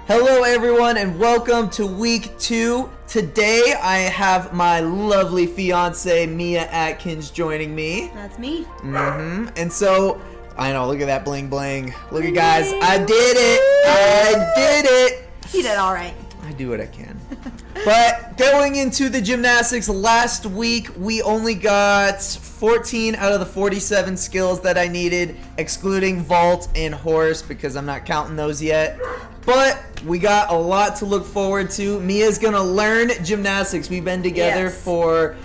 Hello everyone and welcome to week 2. Today I have my lovely fiance Mia Atkins joining me. That's me. And so, I know, look at that bling bling. Look at guys, I did it! You did alright. I do what I can. But going into the gymnastics last week, we only got 14 out of the 47 skills that I needed, excluding vault and horse because I'm not counting those yet. But we got a lot to look forward to. Mia's gonna learn gymnastics. We've been together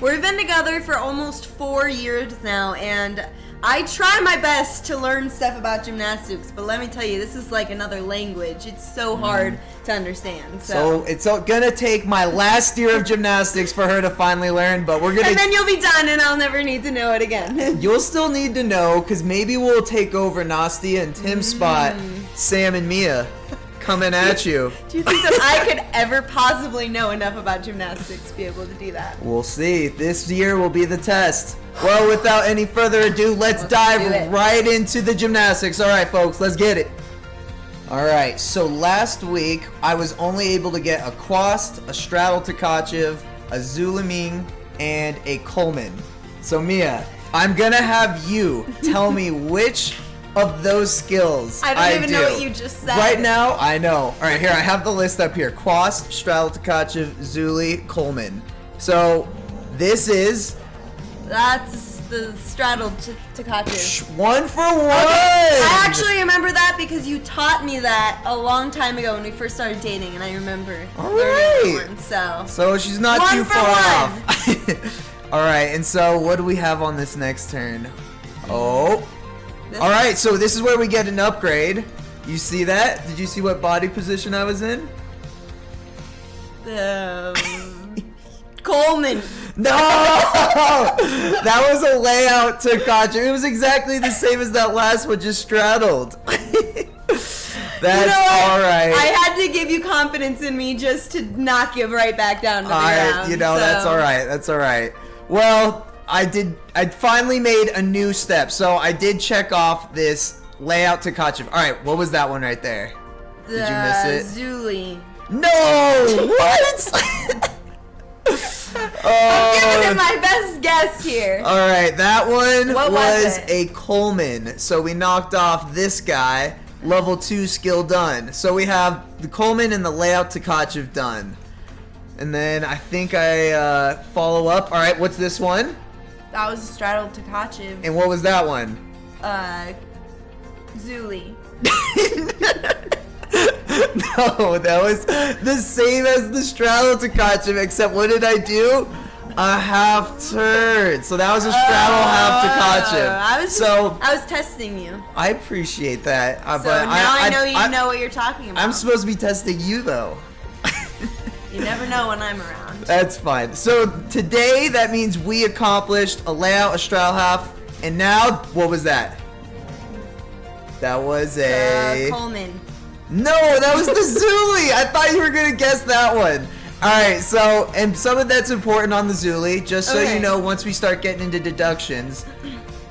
We've been together for almost 4 years now, and I try my best to learn stuff about gymnastics, but let me tell you, this is like another language. It's so hard to understand. So it's gonna take my last year of gymnastics for her to finally learn, but we're gonna... And then you'll be done and I'll never need to know it again. You'll still need to know, because maybe we'll take over Nastia and Tim's spot, Sam and Mia. Coming at you. Do you think that I could ever possibly know enough about gymnastics to be able to do that? We'll see. This year will be the test. Well, without any further ado, let's dive right into the gymnastics. All right, folks, let's get it. All right, so last week, I was only able to get a Quast, a Straddle Tkachev, a Zuliming, and a Coleman. So, Mia, I'm going to have you tell me which of those skills I don't even know what you just said. Right now, I know. All right, here, I have the list up here. Quast, Straddle Tkachev, Zuli, Coleman. So, this is... That's the Straddle Tkachev. 1 for 1! Okay. I actually remember that because you taught me that a long time ago when we first started dating, and I remember learning that one, so she's not too far off. All right, and so what do we have on this next turn? Oh... Alright, so this is where we get an upgrade. You see that? Did you see what body position I was in? Coleman. No! That was a layout to Tkachev. It was exactly the same as that last one, just straddled. That's alright. I had to give you confidence in me just to knock you right back down to the ground. That's alright. That's alright. Well... I finally made a new step, so I did check off this layout to Tkachev. Alright, what was that one right there? Did you miss it? Zuli. No! What? I'm giving it my best guess here. Alright, that one was it? a Coleman. So we knocked off this guy. Level 2 skill done. So we have the Coleman and the layout to Tkachev done. And then I think I follow up. Alright, what's this one? That was a Straddle Tkachev. And what was that one? Zuli. No, that was the same as the Straddle Tkachev, except what did I do? A half turn. So that was a straddle half Tkachev. I was testing you. I appreciate that. So but now I know you know what you're talking about. I'm supposed to be testing you, though. You never know when I'm around. That's fine. So today, that means we accomplished a layout, a straddle half, and now, what was that? That was a... Coleman. No, that was the Zuli! I thought you were going to guess that one. Alright, so, and some of that's important on the Zuli, just so you know, once we start getting into deductions,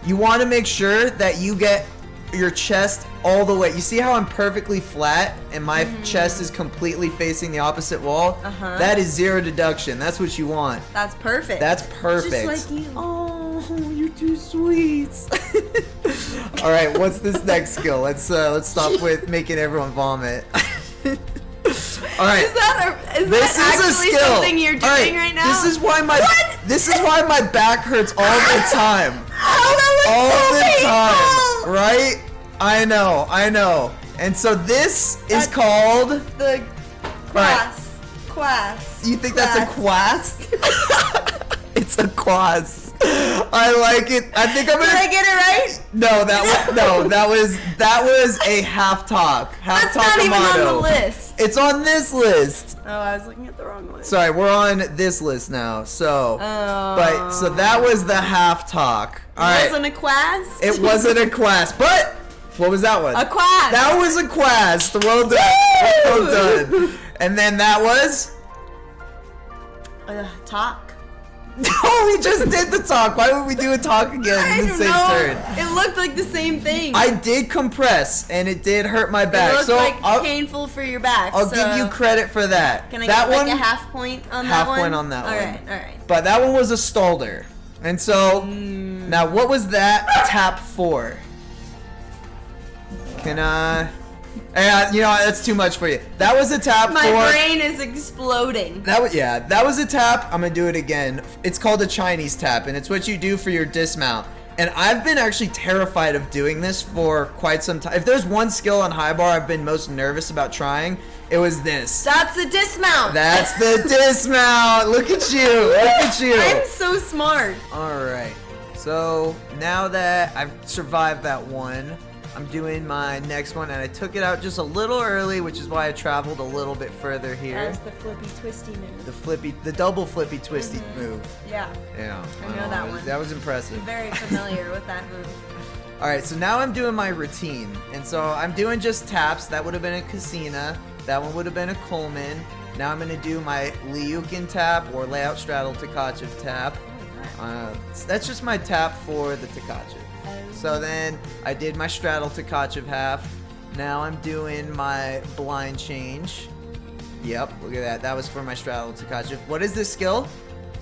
you want to make sure that you get your chest all the way. You see how I'm perfectly flat and my chest is completely facing the opposite wall? That is 0 deduction. That's what you want. That's perfect. That's perfect. Just like you. Oh, you're too sweet. All right, what's this next skill? Let's stop with making everyone vomit. All right. Is that actually something you're doing right now? This is why my back hurts all the time. All the time, right? I know. And so this is called the Quast. You think that's a Quast? It's a Quast. I like it. I think I'm gonna. Did I get it right? No, that was a half talk. That's not even on the list. It's on this list. Oh, I was looking at the wrong list. Sorry, we're on this list now. So, so that was the half talk. All right. It wasn't a Quast? It wasn't a Quast, but what was that one? A Quast. That was a Quast. Well done. Well done. And then that was talk. No, we just did the talk. Why would we do a talk again in the same turn? It looked like the same thing. I did compress, and it did hurt my back. It looked so like painful for your back. I'll give you credit for that. Can I that get one, like a half point on that half one? point on that one. All right. But that one was a stalder. And so, now what was that tap for? Can I... Yeah, you know, that's too much for you. That was a tap My for... brain is exploding. That was a tap. I'm gonna do it again. It's called a Chinese tap, and it's what you do for your dismount. And I've been actually terrified of doing this for quite some time. If there's one skill on high bar I've been most nervous about trying, it was this. That's the dismount. That's the dismount. Look at you. Look at you. I'm so smart. All right. So now that I've survived that one, I'm doing my next one, and I took it out just a little early, which is why I traveled a little bit further here. That's the flippy twisty move. The double flippy twisty move. Yeah. Yeah. I know that one. That was impressive. I'm very familiar with that move. All right, so now I'm doing my routine, and so I'm doing just taps. That would have been a Casina. That one would have been a Coleman. Now I'm gonna do my Liukin tap or layout straddle Tkachev tap. That's just my tap for the Tkachev. So then I did my straddle Tkachev half. Now I'm doing my blind change. Yep, look at that. That was for my straddle Tkachev. What is this skill?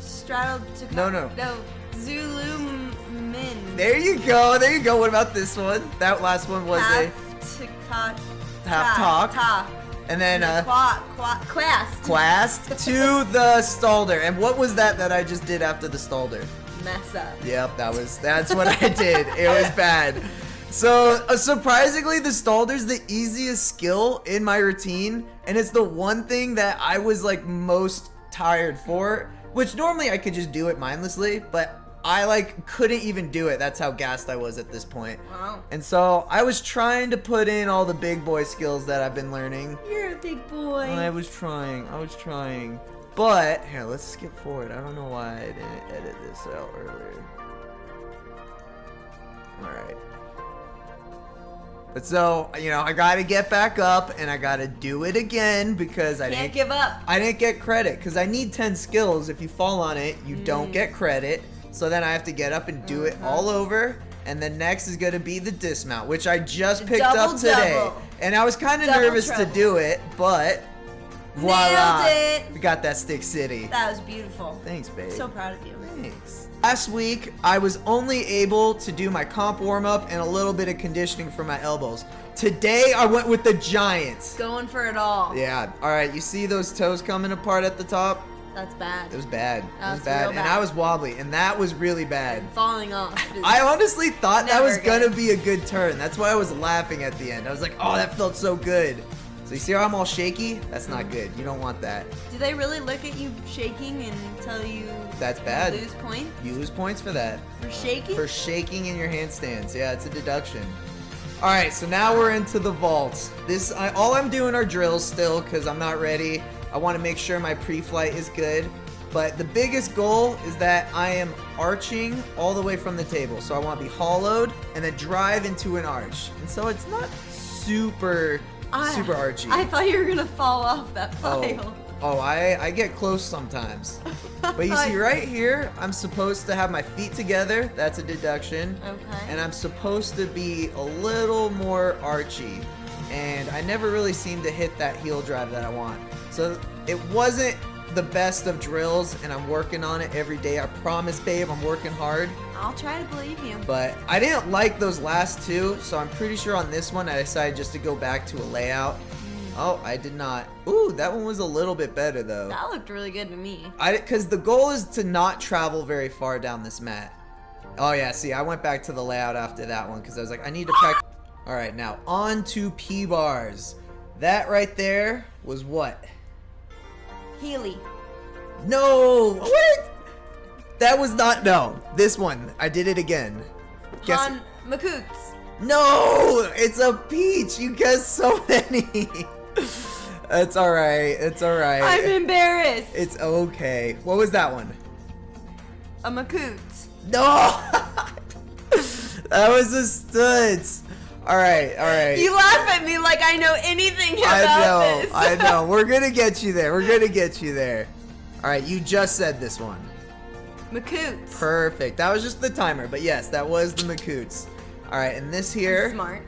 Straddle Tkachev. No. Zulu Min. There you go. There you go. What about this one? That last one was half talk. And then classed to the stalder. And what was that I just did after the stalder? Mess up. Yep, that's what I did. It was bad. So surprisingly, the stalder's the easiest skill in my routine, and it's the one thing that I was like most tired for, which normally I could just do it mindlessly, but I like couldn't even do it. That's how gassed I was at this point. Wow. And so I was trying to put in all the big boy skills that I've been learning. You're a big boy. I was trying. But, here, let's skip forward. I don't know why I didn't edit this out earlier. Alright. But so, you know, I gotta get back up, and I gotta do it again, because I Can't give up. I didn't get credit, because I need 10 skills. If you fall on it, you don't get credit. So then I have to get up and do it all over. And then next is gonna be the dismount, which I just picked up today. And I was kind of nervous to do it, but... voila! Nailed it. We got that Stick City. That was beautiful. Thanks, babe. So proud of you. Thanks. Last week, I was only able to do my comp warm-up and a little bit of conditioning for my elbows. Today, I went with the Giants. Going for it all. Yeah. All right, you see those toes coming apart at the top? That's bad. It was bad. That It was was bad. real And bad. I was wobbly, and that was really bad. Falling off. I honestly thought that Never was good. gonna be a good turn. That's why I was laughing at the end. I was like, oh, that felt so good. So you see how I'm all shaky? That's not good. You don't want that. Do they really look at you shaking and tell you That's bad. lose points You lose points for that. for shaking? For shaking in your handstands. Yeah, it's a deduction. All right, so now we're into the vault. All I'm doing are drills still because I'm not ready. I want to make sure my pre-flight is good. But the biggest goal is that I am arching all the way from the table. So I want to be hollowed and then drive into an arch. And so it's not super archy. I thought you were gonna fall off that pile. Oh, I get close sometimes. But you see right here, I'm supposed to have my feet together. That's a deduction. Okay. And I'm supposed to be a little more archy. And I never really seem to hit that heel drive that I want. So it wasn't the best of drills, and I'm working on it every day. I promise, babe, I'm working hard. I'll try to believe you. But I didn't like those last two, so I'm pretty sure on this one I decided just to go back to a layout. Oh, I did not. Ooh, that one was a little bit better though. That looked really good to me. Because the goal is to not travel very far down this mat. Oh yeah, see, I went back to the layout after that one because I was like, I need to practice. All right, now on to P-bars. That right there was what? Healy. No! What? That was not, no. This one, I did it again. Guess. Han Makoots. No! It's a peach! You guessed so many! It's alright, it's alright. I'm embarrassed. It's okay. What was that one? A Makoot. No! That was a Studs. Alright. You laugh at me like I know anything about this. I know. We're gonna get you there. Alright, you just said this one. Makoots. Perfect. That was just the timer, but yes, that was the Makoots. All right, and this here, Smart.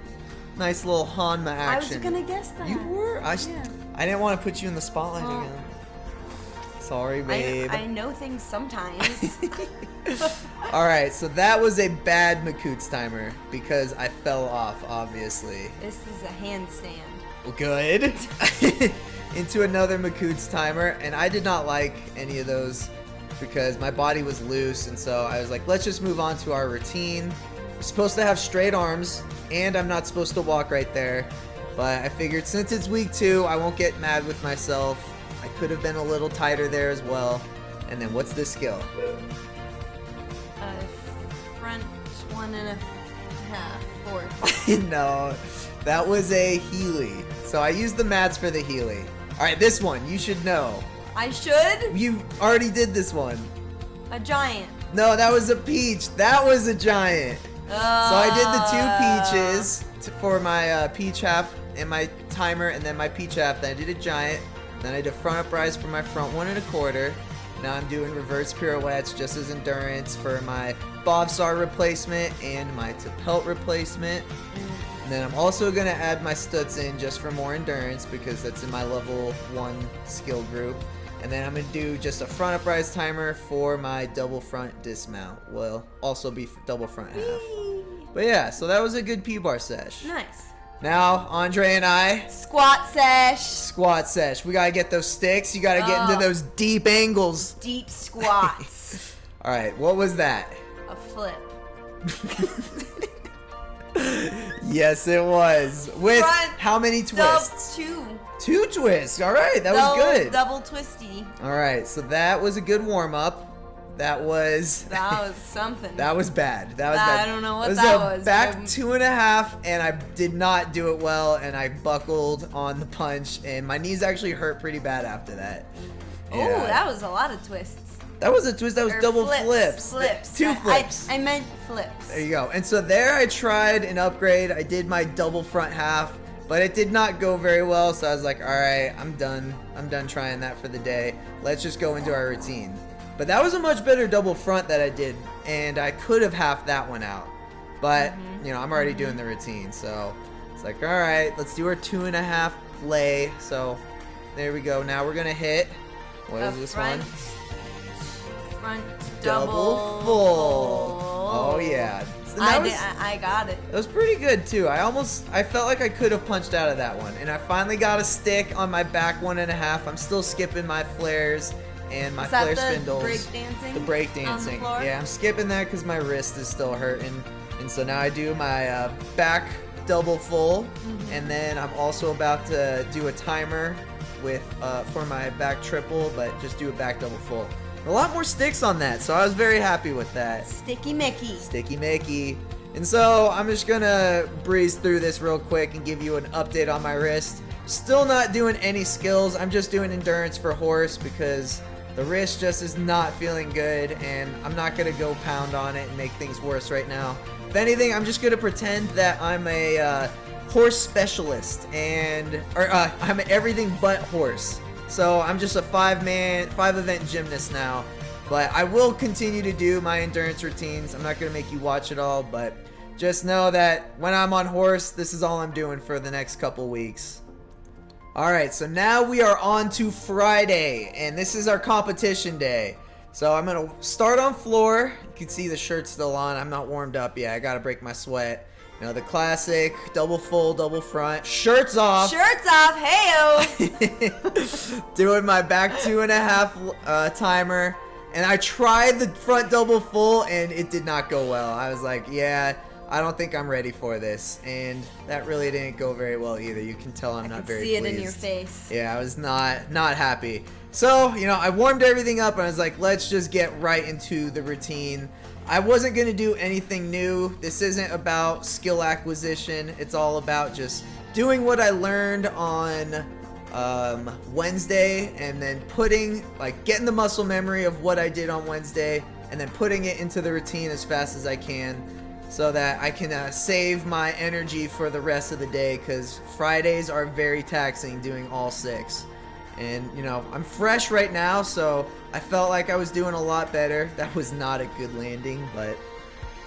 nice little Hanma action. I was gonna guess that. You were? I didn't want to put you in the spotlight again. Sorry, babe. I know things sometimes. All right, so that was a bad Makoots timer because I fell off, obviously. This is a handstand. Good. Into another Makoots timer, and I did not like any of those because my body was loose, and so I was like, let's just move on to our routine. I'm supposed to have straight arms, and I'm not supposed to walk right there, but I figured since it's week 2, I won't get mad with myself. I could have been a little tighter there as well. And then what's this skill? Front 1.5 fourth. No, that was a Healy. So I used the mats for the Healy. All right, this one, you should know. I should? You already did this one. A giant. No, that was a peach. That was a giant. So I did the 2 peaches for my peach half and my timer, and then my peach half. Then I did a giant. Then I did front uprise for my front 1.25. Now I'm doing reverse pirouettes just as endurance for my bobsar replacement and my to pelt replacement. And then I'm also going to add my studs in just for more endurance because that's in my level 1 skill group. And then I'm going to do just a front uprise timer for my double front dismount. Will also be double front half. But yeah, so that was a good P-bar sesh. Nice. Now, Andre and I... Squat sesh. Squat sesh. We got to get those sticks. You got to get into those deep angles. Deep squats. All right, what was that? A flip. Yes, it was. With Front how many twists? 2. 2 twists. All right, that was good. Double twisty. All right, so that was a good warm-up. That was something. That was bad. That was bad. I don't know what it was that a was. Back 2.5, and I did not do it well, and I buckled on the punch, and my knees actually hurt pretty bad after that. Oh, that was a lot of twists. That was a twist. That was double flips. Flips. 2 flips. I meant flips. There you go. And so there I tried an upgrade. I did my double front half, but it did not go very well, so I was like, all right, I'm done. I'm done trying that for the day. Let's just go into our routine. But that was a much better double front that I did, and I could have halved that one out. But, you know, I'm already doing the routine, so it's like, all right, let's do our 2.5 lay. So there we go. Now we're going to hit, what is this one? Front double full. Oh, yeah. So I got it. It was pretty good, too. I felt like I could have punched out of that one. And I finally got a stick on my back 1.5. I'm still skipping my flares and my flare spindles. The break dancing. Yeah, I'm skipping that because my wrist is still hurting. And so now I do my back double full, and then I'm also about to do a timer with for my back triple, but just do a back double full. A lot more sticks on that, so I was very happy with that. Sticky Mickey. Sticky Mickey. And so I'm just gonna breeze through this real quick and give you an update on my wrist. Still not doing any skills. I'm just doing endurance for horse because the wrist just is not feeling good, and I'm not going to go pound on it and make things worse right now. If anything, I'm just going to pretend that I'm a horse specialist, or I'm everything but horse. So I'm just a 5-event gymnast now. But I will continue to do my endurance routines. I'm not going to make you watch it all, but just know that when I'm on horse, this is all I'm doing for the next couple weeks. Alright, so now we are on to Friday, and this is our competition day. So I'm going to start on floor. You can see the shirt's still on. I'm not warmed up yet. I got to break my sweat. You know, the classic double full, double front. Shirts off. Shirts off. Hey-o. Doing my back 2.5 timer. And I tried the front double full, and it did not go well. I was like, yeah, I don't think I'm ready for this, and that really didn't go very well either. You can tell I'm not very pleased. I can see it in your face. Yeah, I was not happy. So, you know, I warmed everything up, and I was like, let's just get right into the routine. I wasn't going to do anything new. This isn't about skill acquisition. It's all about just doing what I learned on Wednesday, and then getting the muscle memory of what I did on Wednesday, and then putting it into the routine as fast as I can, so that I can save my energy for the rest of the day, because Fridays are very taxing doing all 6. And, you know, I'm fresh right now, so I felt like I was doing a lot better. That was not a good landing, but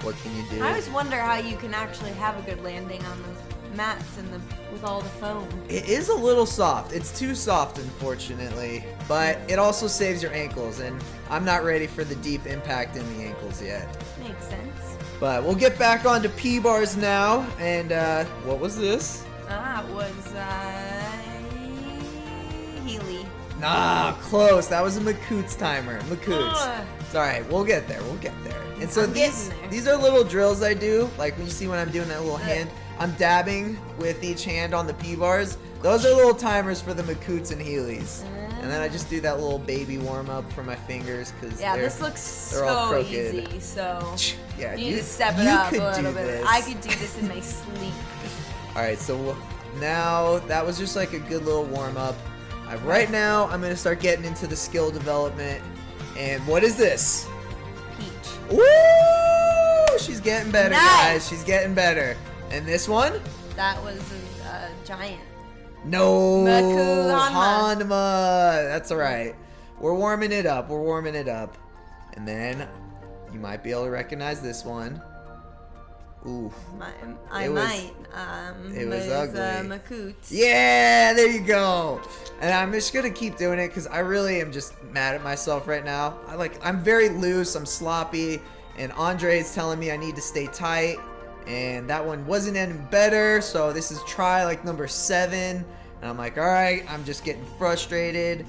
what can you do? I always wonder how you can actually have a good landing on those mats and with all the foam. It is a little soft. It's too soft, unfortunately, but it also saves your ankles, and I'm not ready for the deep impact in the ankles yet. Makes sense. But we'll get back onto P-bars now, and what was this? It was Healy. Nah, close. That was a Makoots timer. Makoots. Ugh. It's alright, we'll get there. We'll get there. And so I'm getting there. these are little drills I do, like when you see when I'm doing that little hand. I'm dabbing with each hand on the P-bars. Those are little timers for the Makoots and Heelys. And then I just do that little baby warm-up for my fingers because this looks all so crooked. easy. So yeah, you need to step it up a could little do bit. this. I could do this in my sleep. Alright, so now that was just like a good little warm-up. Right now, I'm going to start getting into the skill development. And what is this? Peach. Woo! She's getting better, Nice. guys. She's getting better. And this one? That was a giant. No. Maku Hanma. Hanma. That's alright. We're warming it up. We're warming it up. And then you might be able to recognize this one. Ooh. I It was- might. it was ugly. Makoots. Yeah, there you go. And I'm just gonna keep doing it because I really am just mad at myself right now. I'm very loose. I'm sloppy, and Andre is telling me I need to stay tight. And that one wasn't any better. So this is try like number 7, and I'm like, all right. I'm just getting frustrated.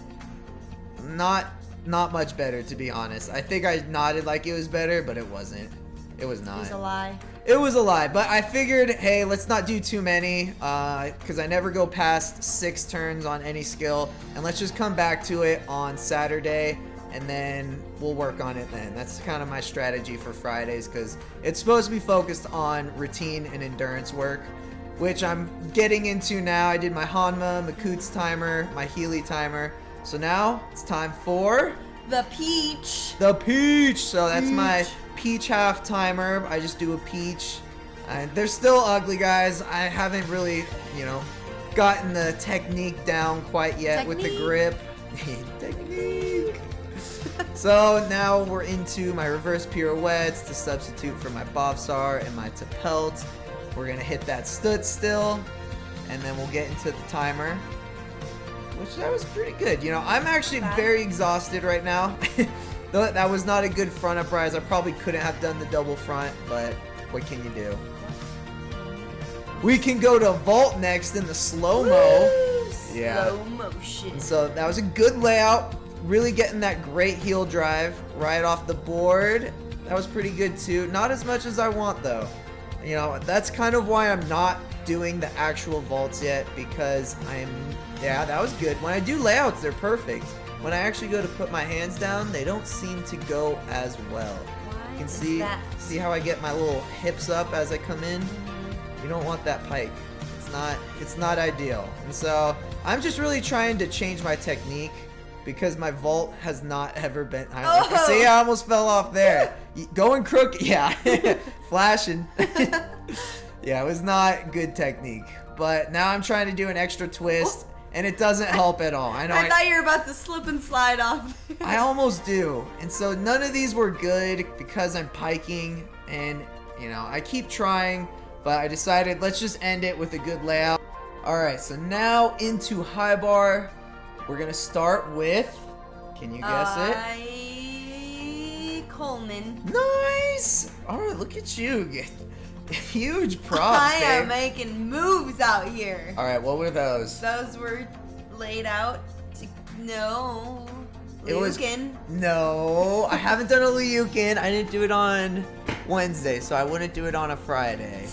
Not much better, to be honest. I think I nodded like it was better, but it wasn't. It was not. It was a lie. It was a lie, but I figured, hey, let's not do too many, because I never go past 6 turns on any skill, and let's just come back to it on Saturday, and then we'll work on it then. That's kind of my strategy for Fridays, because it's supposed to be focused on routine and endurance work, which I'm getting into now. I did my Hanma, Makoots timer, my Healy timer, so now it's time for The peach. the peach. So that's my peach half timer. I just do a peach, and they're still ugly, guys. I haven't really, gotten the technique down quite yet with the grip. Technique. So now we're into my reverse pirouettes to substitute for my bobsar and my tapelt. We're gonna hit that stut still, and then we'll get into the timer, which that was pretty good. I'm actually very exhausted right now. That was not a good front uprise. I probably couldn't have done the double front, but what can you do? We can go to vault next in the slow-mo. Yeah. Slow motion. So that was a good layout. Really getting that great heel drive right off the board. That was pretty good too. Not as much as I want though. That's kind of why I'm not doing the actual vaults yet, because that was good. When I do layouts, they're perfect. When I actually go to put my hands down, they don't seem to go as well. You can see how I get my little hips up as I come in? You don't want that pike. It's not ideal. And so I'm just really trying to change my technique, because my vault has not ever been. See, I almost fell off there. Going crooked, yeah. Flashing. Yeah, it was not good technique. But now I'm trying to do an extra twist, and it doesn't help at all. I know. I thought you were about to slip and slide off. I almost do. And so none of these were good because I'm piking, and I keep trying, but I decided let's just end it with a good layout. Alright, so now into high bar. We're gonna start with, can you guess it? Coleman. Nice! Alright, look at you. Huge props, I am babe. making moves out here. Alright, what were those? Those were laid out to no. It was Liukin. No, I haven't done a Liukin. I didn't do it on Wednesday, so I wouldn't do it on a Friday.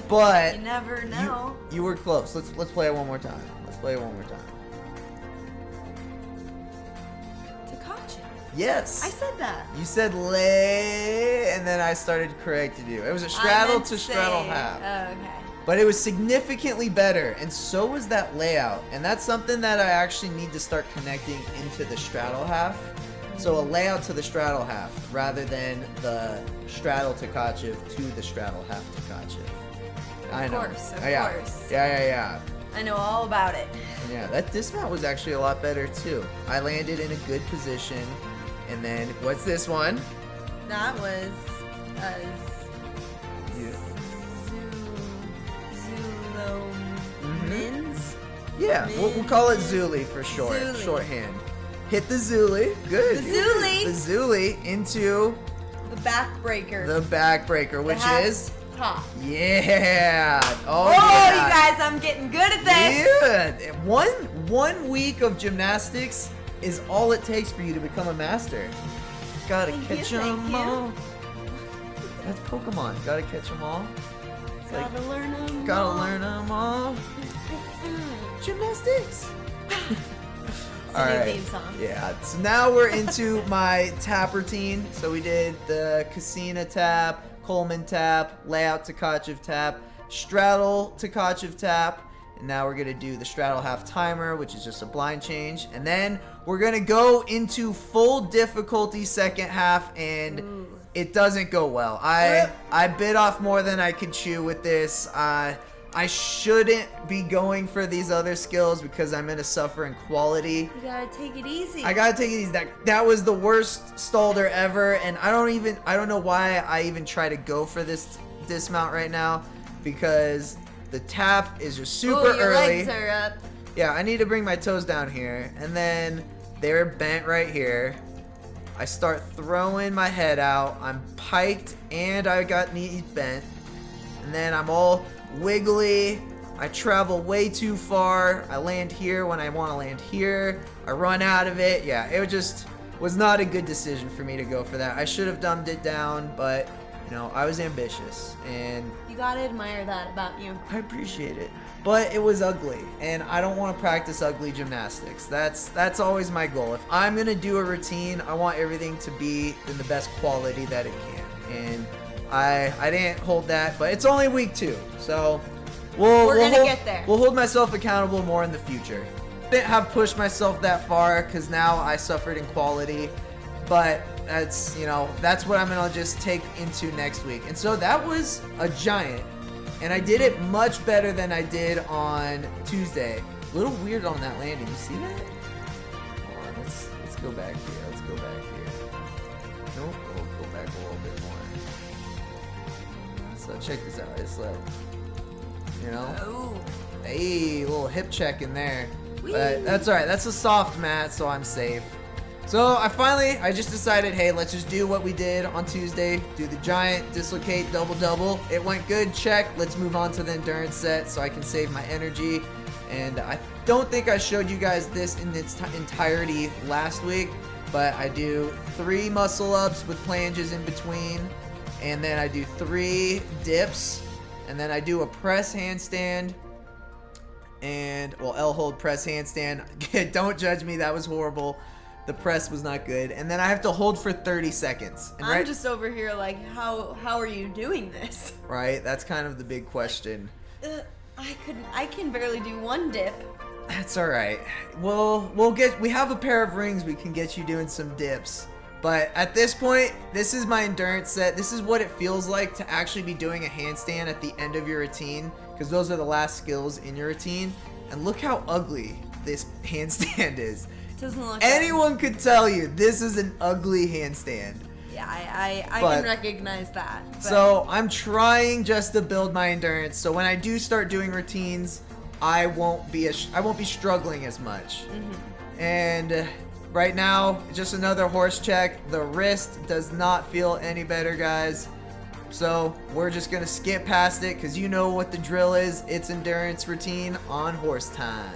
But You never know. you were close. Let's play it one more time. Let's play it one more time. Takachi. Yes. I said that. You said lay, and then I started correcting you. It was a straddle to straddle half. Oh, okay. But it was significantly better, and so was that layout. And that's something that I actually need to start connecting into the straddle half. So a layout to the straddle half, rather than the straddle Takachev to the straddle half Takachev. I know. Of course. Yeah. Yeah. I know all about it. Yeah, that dismount was actually a lot better too. I landed in a good position. And then, what's this one? That was Zulomins? Yeah, we'll call it Zuli for short. Zuli. Shorthand. Hit the Zuli. Good. The Zuli. The Zuli into The backbreaker. the backbreaker, which is top. yeah. Oh, You yeah. guys, I'm getting good at this. Yeah. One week of gymnastics is all it takes for you to become a master. Gotta Thank you, catch thank them you. all. That's Pokemon. Gotta catch them all. It's like, Gotta learn them. gotta learn them all. Gymnastics. All new right. theme song. Yeah. So now we're into my tap routine. So we did the Casina tap, Coleman tap, layout Tkachev tap, straddle Tkachev tap, and now we're gonna do the straddle half timer, which is just a blind change, and then we're gonna go into full difficulty second half, and it doesn't go well. I bit off more than I could chew with this. I shouldn't be going for these other skills because I'm gonna suffer in quality. You gotta take it easy. I gotta take it easy. That was the worst stalder ever, and I don't know why I even try to go for this dismount right now, because the tap is just super your early. legs are up. Yeah, I need to bring my toes down here, and then they're bent right here. I start throwing my head out. I'm piked, and I got knees bent, and then I'm all wiggly. I travel way too far. I land here when I want to land here. I run out of it. Yeah, it just was not a good decision for me to go for that. I should have dumbed it down, but you know, I was ambitious, and You gotta admire that about you. I appreciate it. But it was ugly, and I don't want to practice ugly gymnastics. That's always my goal. If I'm gonna do a routine, I want everything to be in the best quality that it can. And I didn't hold that, but it's only week 2, so we'll gonna get there. We'll hold myself accountable more in the future. Didn't have pushed myself that far because now I suffered in quality, but that's what I'm gonna just take into next week. And so that was a giant, and I did it much better than I did on Tuesday. A little weird on that landing. You see that? Hold on, let's go back here. Let's go back here. Nope, we'll go back a little bit more. So check this out. It's like, Oh. hey, a little hip check in there. Whee! But that's all right. That's a soft mat, so I'm safe. So I just decided, hey, let's just do what we did on Tuesday. Do the giant, dislocate, double. It went good, check. Let's move on to the endurance set so I can save my energy. And I don't think I showed you guys this in its entirety last week, but I do 3 muscle ups with planges in between, and then I do 3 dips, and then I do a press handstand, and, well, L hold press handstand. Don't judge me, that was horrible. The press was not good. And then I have to hold for 30 seconds. And I'm just over here like, how are you doing this? Right? That's kind of the big question. I can barely do 1 dip. That's all right. We have a pair of rings we can get you doing some dips. But at this point, this is my endurance set. This is what it feels like to actually be doing a handstand at the end of your routine, because those are the last skills in your routine. And look how ugly this handstand is. Doesn't look Anyone could tell you this is an ugly handstand. Yeah, I But- can recognize that. But So I'm trying just to build my endurance. So when I do start doing routines, I won't be struggling as much. And right now, just another horse check. The wrist does not feel any better, guys. So we're just gonna skip past it because you know what the drill is. It's endurance routine on horse time.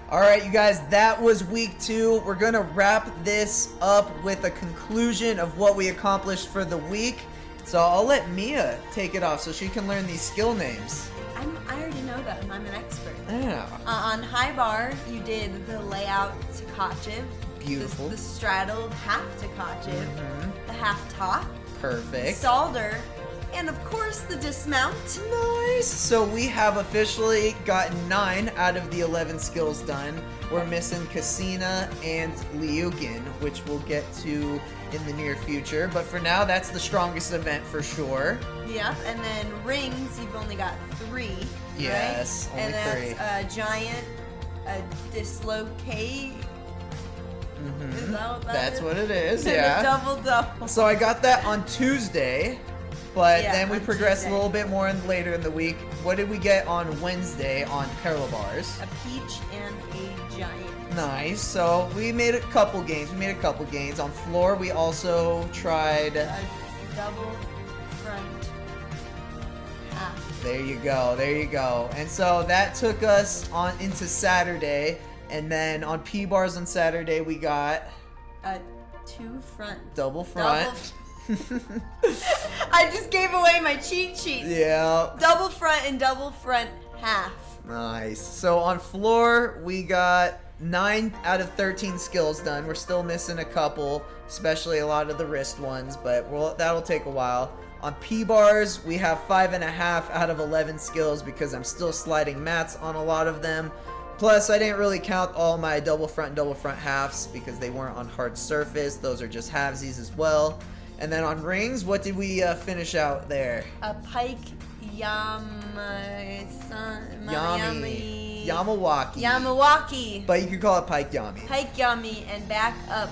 All right, you guys, that was week 2. We're gonna wrap this up with a conclusion of what we accomplished for the week. So I'll let Mia take it off so she can learn these skill names. I already know them. I'm an expert. Yeah. On high bar, you did the layout Tkachev. Beautiful. The straddled half Tkachev. The half top. Perfect. Stalder. And of course the dismount. Nice. So we have officially gotten 9 out of the 11 skills done. We're missing Casina and Liukin, which we'll get to in the near future. But for now, that's the strongest event for sure. Yep. And then rings, you've only got 3. Yes, right? only and three. that's a giant, a dislocate. Is that what that That's is? what it is, And yeah. a double. So I got that on Tuesday, but Yeah, then we on progressed Tuesday. a little bit more later in the week. What did we get on Wednesday on parallel bars? A peach and a giant. Nice. So we made a couple gains. On floor, we also tried. A double front half. There you go. And so that took us on into Saturday, and then on P bars on Saturday we got A two front. double front. I just gave away my cheat sheet. Yeah. Double front and double front half. Nice. So on floor, we got 9 out of 13 skills done. We're still missing a couple, especially a lot of the wrist ones, but that'll take a while. On P bars, we have 5.5 out of 11 skills because I'm still sliding mats on a lot of them. Plus, I didn't really count all my double front and double front halves because they weren't on hard surface. Those are just halvesies as well. And then on rings, what did we finish out there? A pike Yamawaki. But you could call it pike yami. Pike yummy and back up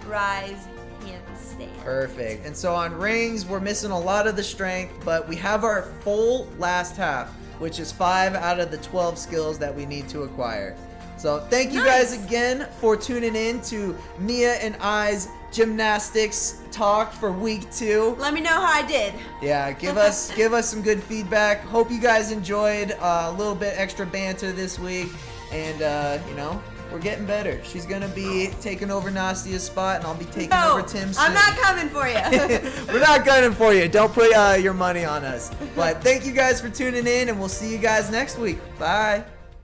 rise handstand. Perfect. And so on rings, we're missing a lot of the strength, but we have our full last half, which is 5 out of the 12 skills that we need to acquire. So thank you guys again for tuning in to Mia and I's gymnastics talk for week 2. Let me know how I did. Yeah, give us some good feedback. Hope you guys enjoyed a little bit extra banter this week, and we're getting better. She's gonna be taking over Nastia's spot, and I'll be taking over Tim's. I'm not coming for you. We're not gunning for you. Don't put your money on us. But thank you guys for tuning in, and we'll see you guys next week. Bye.